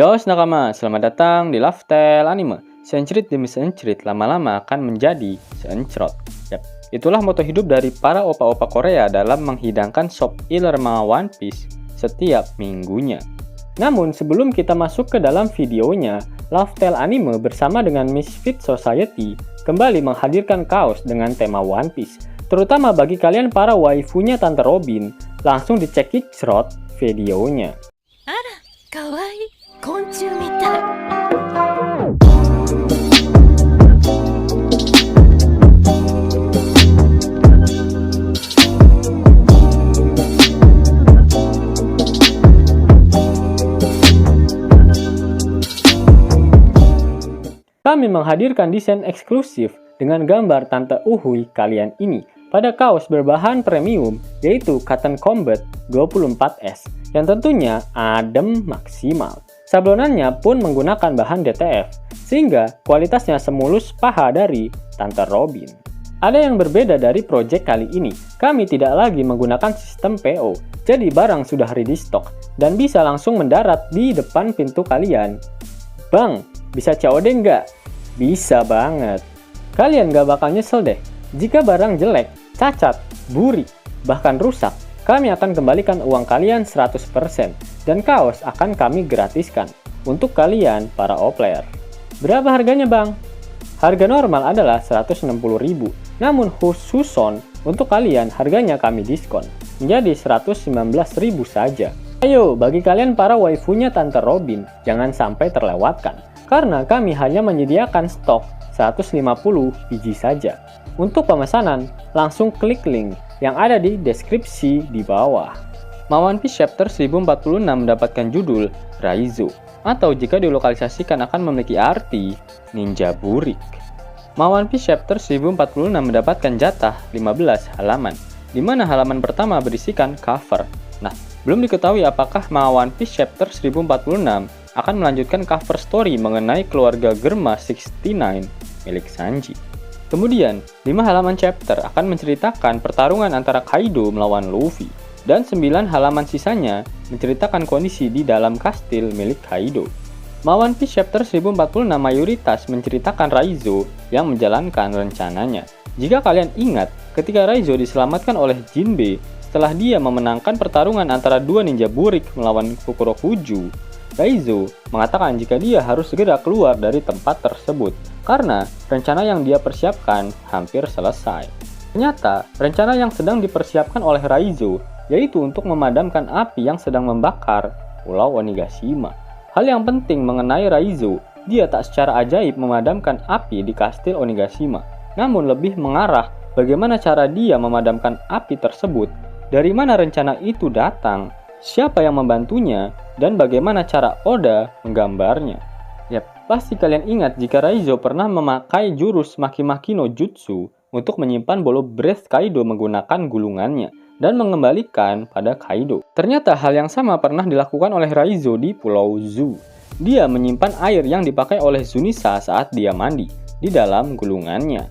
Yos nakama, selamat datang di Lifestyle Anime. Seencerit demi seencerit lama-lama akan menjadi seencerot. Yap, itulah moto hidup dari para opa-opa Korea dalam menghidangkan sop iler manga One Piece setiap minggunya. Namun sebelum kita masuk ke dalam videonya, Lifestyle Anime bersama dengan Misfit Society kembali menghadirkan kaos dengan tema One Piece. Terutama bagi kalian para waifunya Tante Robin, langsung dicek kickshot videonya. Ara, kawaii, konchu mitai. Kami menghadirkan desain eksklusif dengan gambar Tante Uhui kalian ini pada kaos berbahan premium yaitu Cotton Combat 24S yang tentunya adem maksimal. Sablonannya pun menggunakan bahan DTF sehingga kualitasnya semulus paha dari Tante Robin. Ada yang berbeda dari project kali ini, kami tidak lagi menggunakan sistem PO, jadi barang sudah ready stock dan bisa langsung mendarat di depan pintu kalian. Bang, bisa COD nggak? Bisa banget. Kalian gak bakal nyesel deh. Jika barang jelek, cacat, buri, bahkan rusak, kami akan kembalikan uang kalian 100% dan kaos akan kami gratiskan untuk kalian para O-player. Berapa harganya bang? Harga normal adalah 160.000, namun khususon untuk kalian harganya kami diskon menjadi 119.000 saja. Ayo, bagi kalian para waifunya Tante Robin, jangan sampai terlewatkan. Karena kami hanya menyediakan stok 150 biji saja. Untuk pemesanan, langsung klik link yang ada di deskripsi di bawah. One Piece Chapter 1046 mendapatkan judul Raizo, atau jika dilokalisasikan akan memiliki arti ninja burik. One Piece Chapter 1046 mendapatkan jatah 15 halaman, di mana halaman pertama berisikan cover. Nah, belum diketahui apakah One Piece Chapter 1046 akan melanjutkan cover story mengenai keluarga Germa 69 milik Sanji. Kemudian, 5 halaman chapter akan menceritakan pertarungan antara Kaido melawan Luffy, dan 9 halaman sisanya menceritakan kondisi di dalam kastil milik Kaido. One Piece Chapter 1046 mayoritas menceritakan Raizo yang menjalankan rencananya. Jika kalian ingat, ketika Raizo diselamatkan oleh Jinbe setelah dia memenangkan pertarungan antara dua ninja burik melawan Fukurokuju, Raizo mengatakan jika dia harus segera keluar dari tempat tersebut karena rencana yang dia persiapkan hampir selesai. Ternyata, rencana yang sedang dipersiapkan oleh Raizo yaitu untuk memadamkan api yang sedang membakar Pulau Onigashima. Hal yang penting mengenai Raizo, dia tak secara ajaib memadamkan api di kastil Onigashima, namun lebih mengarah bagaimana cara dia memadamkan api tersebut, dari mana rencana itu datang, siapa yang membantunya, dan bagaimana cara Oda menggambarnya. Yap, pasti kalian ingat jika Raizo pernah memakai jurus Maki-Maki no Jutsu untuk menyimpan bolo breath Kaido menggunakan gulungannya dan mengembalikan pada Kaido. Ternyata hal yang sama pernah dilakukan oleh Raizo di Pulau Zu. Dia menyimpan air yang dipakai oleh Zunisa saat dia mandi di dalam gulungannya.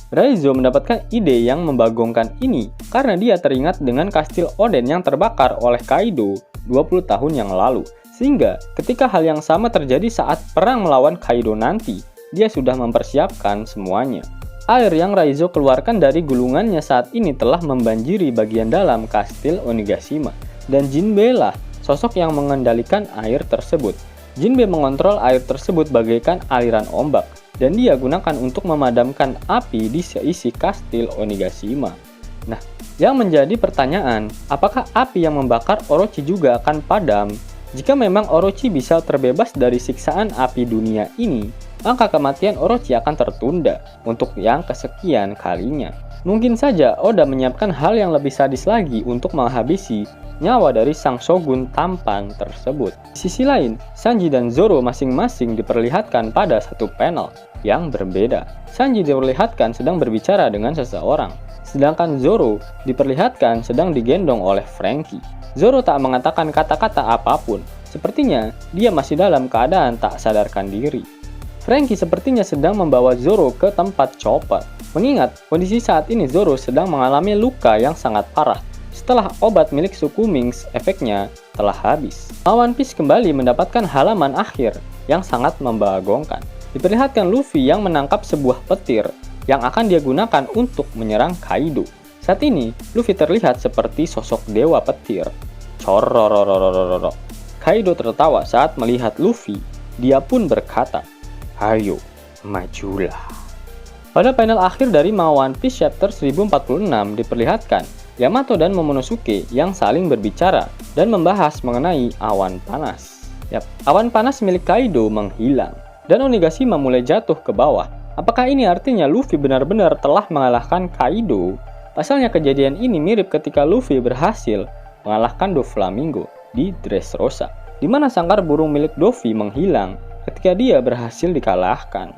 Raizo mendapatkan ide yang membagongkan ini karena dia teringat dengan kastil Oden yang terbakar oleh Kaido 20 tahun yang lalu. Sehingga ketika hal yang sama terjadi saat perang melawan Kaido nanti, dia sudah mempersiapkan semuanya. Air yang Raizo keluarkan dari gulungannya saat ini telah membanjiri bagian dalam kastil Onigashima. Dan Jinbe lah sosok yang mengendalikan air tersebut. Jinbe mengontrol air tersebut bagaikan aliran ombak, dan dia gunakan untuk memadamkan api di seisi kastil Onigashima. Nah, yang menjadi pertanyaan, apakah api yang membakar Orochi juga akan padam? Jika memang Orochi bisa terbebas dari siksaan api dunia ini, maka kematian Orochi akan tertunda untuk yang kesekian kalinya. Mungkin saja Oda menyiapkan hal yang lebih sadis lagi untuk menghabisi nyawa dari sang shogun tampan tersebut. Di sisi lain, Sanji dan Zoro masing-masing diperlihatkan pada satu panel yang berbeda. Sanji diperlihatkan sedang berbicara dengan seseorang, sedangkan Zoro diperlihatkan sedang digendong oleh Franky. Zoro tak mengatakan kata-kata apapun, sepertinya dia masih dalam keadaan tak sadarkan diri. Franky sepertinya sedang membawa Zoro ke tempat chopper, mengingat kondisi saat ini Zoro sedang mengalami luka yang sangat parah setelah obat milik suku Mings efeknya telah habis. One Piece kembali mendapatkan halaman akhir yang sangat membagongkan. Diperlihatkan Luffy yang menangkap sebuah petir yang akan dia gunakan untuk menyerang Kaido. Saat ini, Luffy terlihat seperti sosok dewa petir. Cororororororo. Kaido tertawa saat melihat Luffy. Dia pun berkata, "Ayo, majulah." Pada panel akhir dari manga One Piece chapter 1046 diperlihatkan Yamato dan Momonosuke yang saling berbicara dan membahas mengenai awan panas. Awan panas milik Kaido menghilang dan Onigashima mulai jatuh ke bawah. Apakah ini artinya Luffy benar-benar telah mengalahkan Kaido? Pasalnya kejadian ini mirip ketika Luffy berhasil mengalahkan Doflamingo di Dressrosa, di mana sangkar burung milik Luffy menghilang ketika dia berhasil dikalahkan.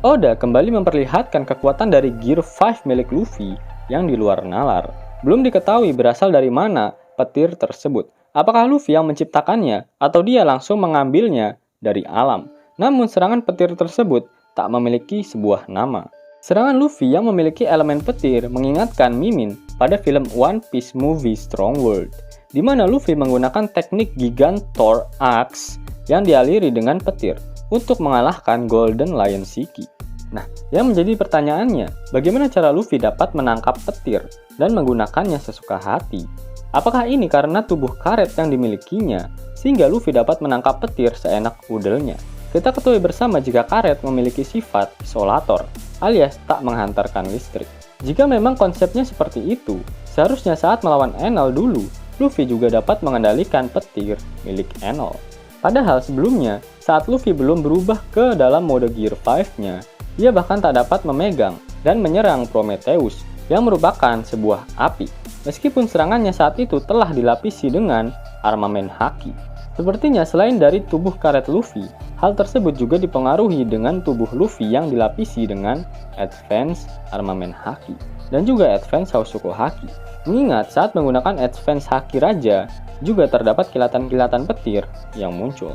Oda kembali memperlihatkan kekuatan dari Gear 5 milik Luffy yang di luar nalar. Belum diketahui berasal dari mana petir tersebut. Apakah Luffy yang menciptakannya atau dia langsung mengambilnya dari alam? Namun serangan petir tersebut tak memiliki sebuah nama. Serangan Luffy yang memiliki elemen petir mengingatkan Mimin pada film One Piece Movie Strong World, di mana Luffy menggunakan teknik Gigantor Axe yang dialiri dengan petir untuk mengalahkan Golden Lion Shiki. Nah, yang menjadi pertanyaannya, bagaimana cara Luffy dapat menangkap petir dan menggunakannya sesuka hati? Apakah ini karena tubuh karet yang dimilikinya, sehingga Luffy dapat menangkap petir seenak udelnya? Kita ketahui bersama jika karet memiliki sifat isolator, alias tak menghantarkan listrik. Jika memang konsepnya seperti itu, seharusnya saat melawan Enel dulu, Luffy juga dapat mengendalikan petir milik Enel. Padahal sebelumnya, saat Luffy belum berubah ke dalam mode Gear 5-nya, dia bahkan tak dapat memegang dan menyerang Prometheus yang merupakan sebuah api, meskipun serangannya saat itu telah dilapisi dengan armamen Haki. Sepertinya selain dari tubuh karet Luffy, hal tersebut juga dipengaruhi dengan tubuh Luffy yang dilapisi dengan Advance Armamen Haki dan juga Advance Hausuko Haki. Mengingat saat menggunakan Advance Haki Raja, juga terdapat kilatan-kilatan petir yang muncul.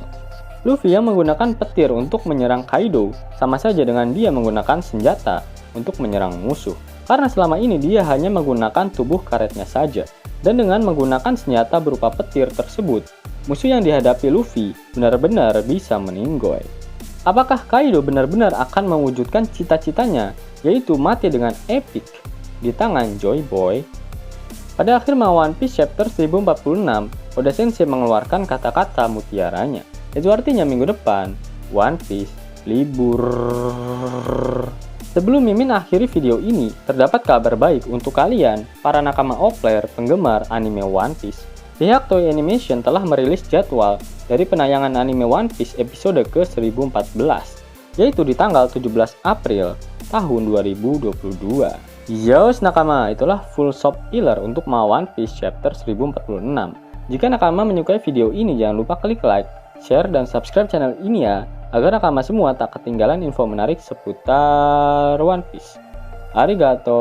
Luffy yang menggunakan petir untuk menyerang Kaido sama saja dengan dia menggunakan senjata untuk menyerang musuh, karena selama ini dia hanya menggunakan tubuh karetnya saja. Dan dengan menggunakan senjata berupa petir tersebut, musuh yang dihadapi Luffy benar-benar bisa meninggoy. Apakah Kaido benar-benar akan mewujudkan cita-citanya, yaitu mati dengan epic di tangan Joy Boy? Pada akhir One Piece chapter 1046, Oda Sensei mengeluarkan kata-kata mutiaranya. Itu artinya minggu depan, One Piece libur. Sebelum Mimin akhiri video ini, terdapat kabar baik untuk kalian, para nakama O-Player penggemar anime One Piece. Pihak Toei Animation telah merilis jadwal dari penayangan anime One Piece episode ke-1014, yaitu di tanggal 17 April tahun 2022. Yos nakama, itulah full shop killer untuk One Piece chapter 1046. Jika nakama menyukai video ini, jangan lupa klik like, share, dan subscribe channel ini ya, agar nakama semua tak ketinggalan info menarik seputar One Piece. Arigato.